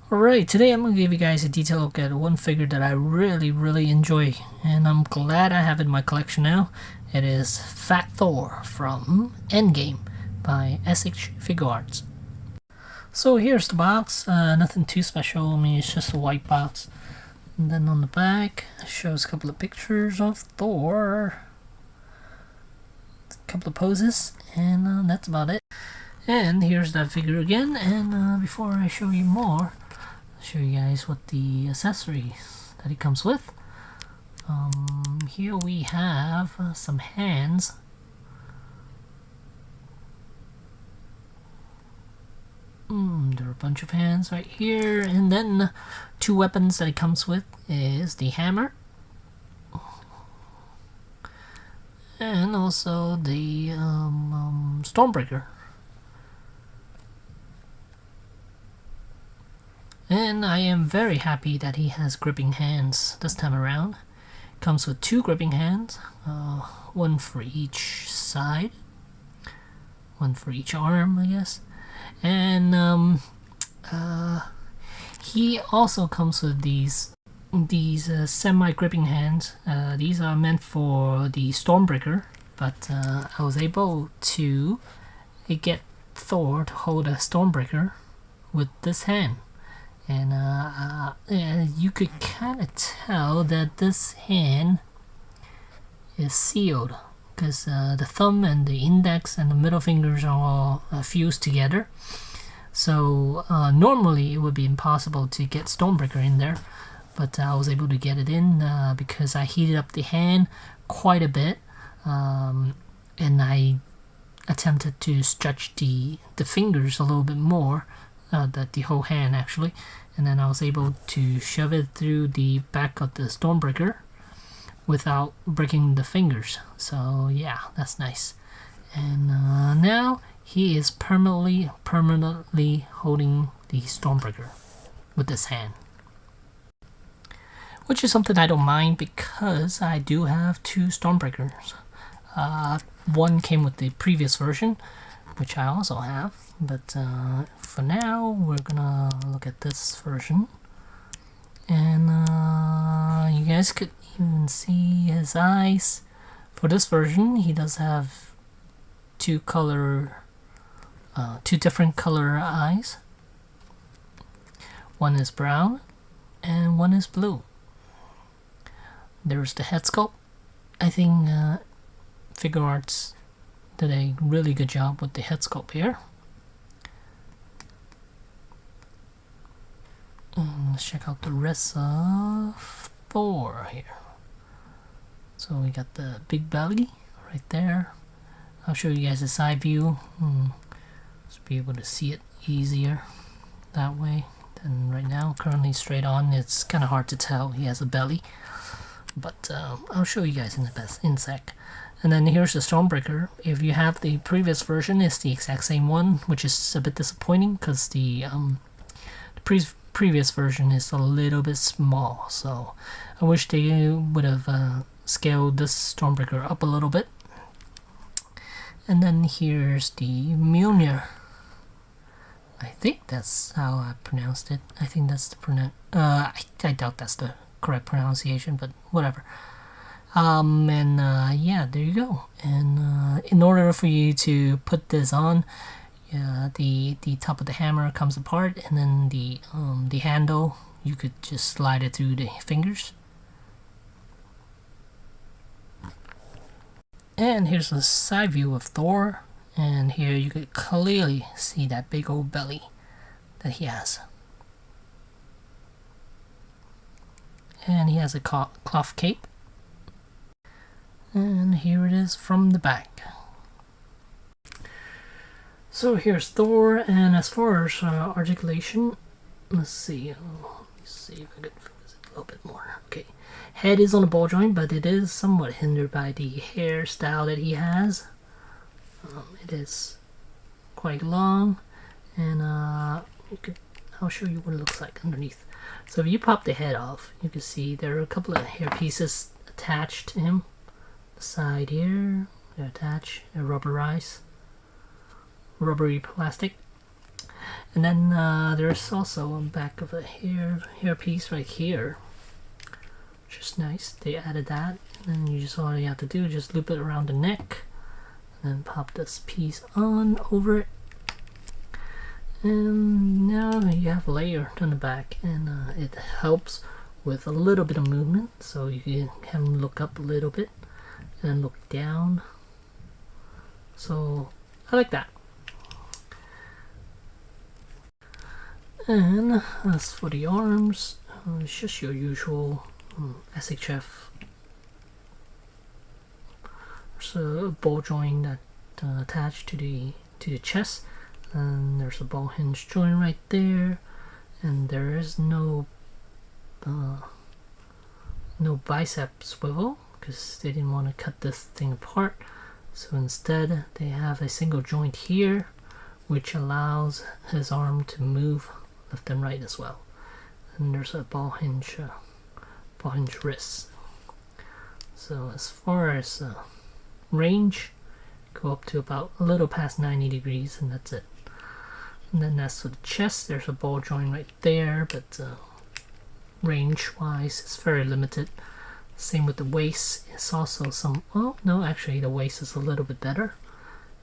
Alright, today I'm going to give you guys a detailed look at one figure that I really enjoy, and I'm glad I have it in my collection now. It is Fat Thor from Endgame by Figuarts. So here's the box, nothing too special, I mean it's just a white box. And then on the back, it shows a couple of pictures of Thor, a couple of poses, and that's about it. And here's that figure again, and before I show you more, show you guys what the accessories that it comes with. Here we have some hands. There are a bunch of hands right here, and then two weapons that it comes with is the hammer and also the Stormbreaker. And I am very happy that he has gripping hands this time around. Comes with two gripping hands, one for each side, one for each arm, I guess. And he also comes with these semi-gripping hands. These are meant for the Stormbreaker, but I was able to get Thor to hold a Stormbreaker with this hand. And you could kind of tell that this hand is sealed because the thumb and the index and the middle fingers are all fused together. So normally it would be impossible to get Stormbreaker in there, but I was able to get it in because I heated up the hand quite a bit, and I attempted to stretch the fingers a little bit more. The whole hand actually, and then I was able to shove it through the back of the Stormbreaker without breaking the fingers. So yeah, that's nice. And now he is permanently holding the Stormbreaker with this hand, which is something I don't mind because I do have two Stormbreakers. One came with the previous version, which I also have, but for now we're gonna look at this version, and you guys could even see his eyes. For this version he does have two different color eyes. One is brown and one is blue. There's the head sculpt. I think Figuarts did a really good job with the head sculpt here. Let's check out the rest of Thor here. So we got the big belly right there. I'll show you guys a side view. Just be able to see it easier that way than right now. Currently straight on, it's kind of hard to tell he has a belly, but I'll show you guys in a sec. And then here's the Stormbreaker. If you have the previous version, it's the exact same one, which is a bit disappointing because the previous version is a little bit small. So I wish they would have scaled this Stormbreaker up a little bit. And then here's the Mjolnir. I think that's how I pronounced it. I think that's the I doubt that's the correct pronunciation, but whatever. Yeah, there you go. And in order for you to put this on, the top of the hammer comes apart, and then the handle, you could just slide it through the fingers. And here's a side view of Thor, and here you could clearly see that big old belly that he has. And he has a cloth cape. And here it is from the back. So here's Thor, and as far as articulation, let's see if I can focus it a little bit more. Okay, head is on a ball joint, but it is somewhat hindered by the hairstyle that he has. It is quite long, and I'll show you what it looks like underneath. So if you pop the head off, you can see there are a couple of hair pieces attached to him. The side here, they attach a rubbery plastic, And then there's also on back of a hair piece right here, which is nice. They added that, and then you just all you have to do is just loop it around the neck, and then pop this piece on over it. And now you have a layer on the back, and it helps with a little bit of movement, so you can have them look up a little bit and look down. So I like that. And as for the arms, it's just your usual SHF. There's a ball joint that attached to the chest, and there's a ball hinge joint right there, and there is no bicep swivel because they didn't want to cut this thing apart. So instead they have a single joint here which allows his arm to move left and right as well. And there's a ball hinge wrist. So as far as range, go up to about a little past 90 degrees, and that's it. And then as for the chest, there's a ball joint right there, but range wise it's very limited. Same with the waist. It's also some, oh no, actually the waist is a little bit better.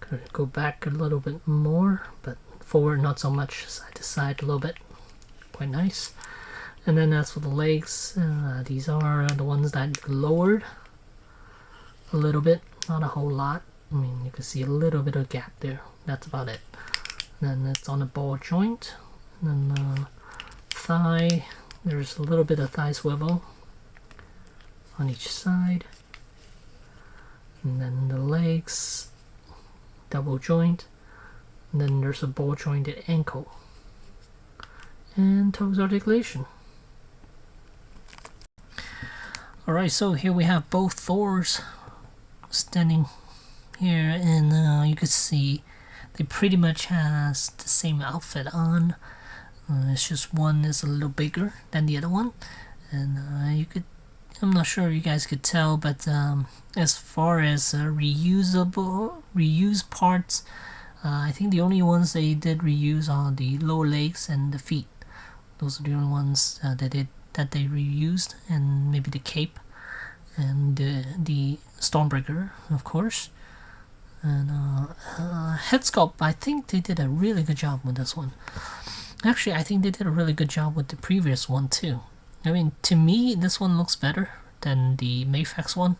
Gonna go back a little bit more, but forward not so much, side to side a little bit. Quite nice. And then as for the legs, these are the ones that lowered a little bit, not a whole lot. I mean, you can see a little bit of gap there. That's about it. And then it's on a ball joint. And then thigh, there's a little bit of thigh swivel on each side. And then the legs, double joint. And then there's a ball jointed ankle. And toes articulation. Alright, so here we have both Thors standing here, and you can see they pretty much has the same outfit on. It's just one is a little bigger than the other one, and you could, I'm not sure if you guys could tell, but as far as reused parts, I think the only ones they did reuse are the lower legs and the feet. Those are the only ones that they reused, and maybe the cape and the Stormbreaker, of course. And head sculpt, I think they did a really good job with this one. Actually, I think they did a really good job with the previous one too. I mean, to me, this one looks better than the Mafex one.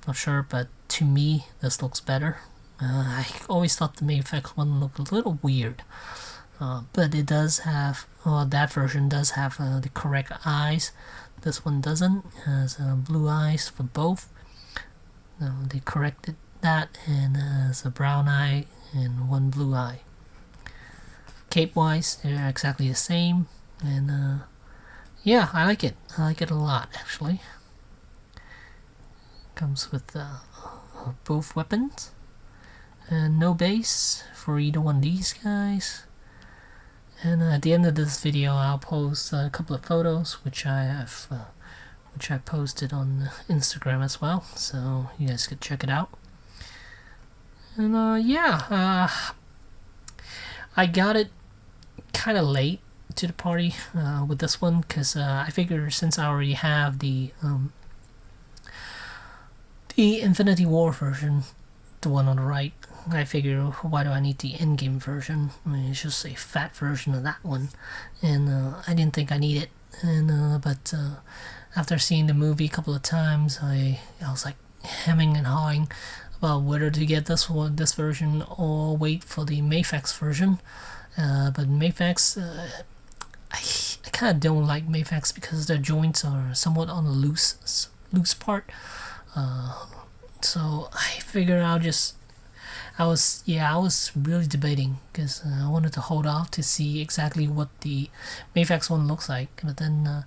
Not sure, but to me, this looks better. I always thought the Mafex one looked a little weird. But it does have, that version does have the correct eyes. This one doesn't. It has blue eyes for both. They corrected that, and has a brown eye and one blue eye. Cape wise, they're exactly the same, and yeah, I like it. I like it a lot, actually. Comes with both weapons, and no base for either one of these guys. And at the end of this video, I'll post a couple of photos, which I posted on Instagram as well, so you guys could check it out. And yeah, I got it kind of late to the party with this one, because I figured since I already have the Infinity War version, the one on the right, I figure, why do I need the Endgame version? I mean, it's just a fat version of that one, and I didn't think I need it. And but after seeing the movie a couple of times, I was like hemming and hawing about whether to get this version or wait for the Mafex version. But Mafex, I kind of don't like Mafex because their joints are somewhat on the loose part. So I figured I was really debating, because I wanted to hold off to see exactly what the Mafex one looks like. But then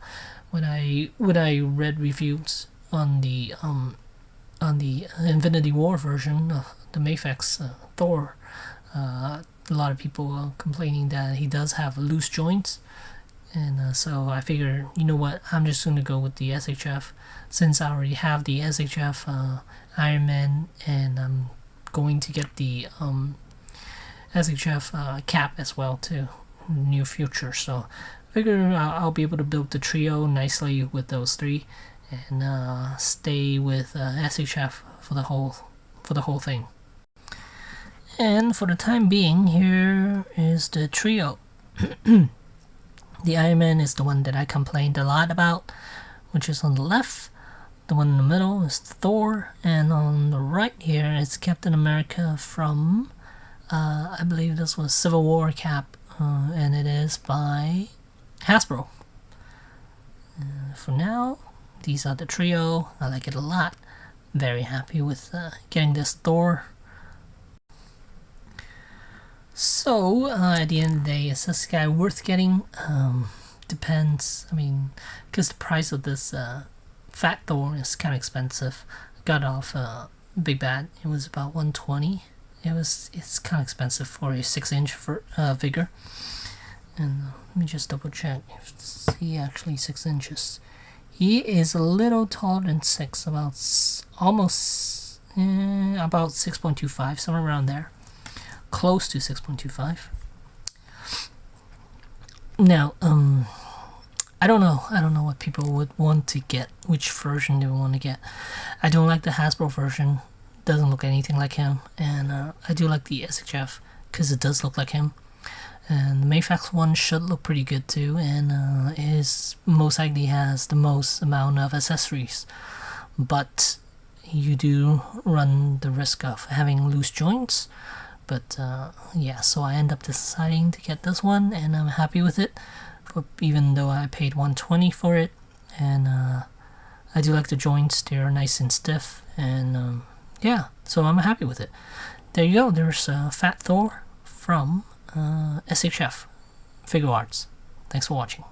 when I read reviews on the Infinity War version of the Mafex Thor, a lot of people are complaining that he does have loose joints, and so I figured, you know what, I'm just going to go with the SHF, since I already have the SHF Iron Man, and I'm going to get the SHF cap as well too. near future. So I figure I'll be able to build the trio nicely with those three, and stay with SHF for the whole thing. And for the time being, here is the trio. The Iron Man is the one that I complained a lot about, which is on the left. The one in the middle is Thor, and on the right here is Captain America from, I believe this was Civil War cap, and it is by Hasbro. For now, these are the trio. I like it a lot. Very happy with getting this Thor. So, at the end of the day, is this guy worth getting? Depends. I mean, because the price of this Fat Thor is kind of expensive. Got off Big Bad. It was about $120. It's kind of expensive for a 6-inch figure. And let me just double check. Is he actually 6 inches? He is a little taller than 6, about 6.25, somewhere around there. Close to 6.25. Now, I don't know what people would want to get, which version they would want to get. I don't like the Hasbro version. Doesn't look anything like him, and I do like the SHF because it does look like him. And the Mayfax one should look pretty good too, and is most likely has the most amount of accessories, but you do run the risk of having loose joints. But yeah, so I end up deciding to get this one, and I'm happy with it, even though I paid $120 for it. And I do like the joints; they're nice and stiff, and yeah, so I'm happy with it. There you go. There's Fat Thor from SHF Figuarts. Thanks for watching.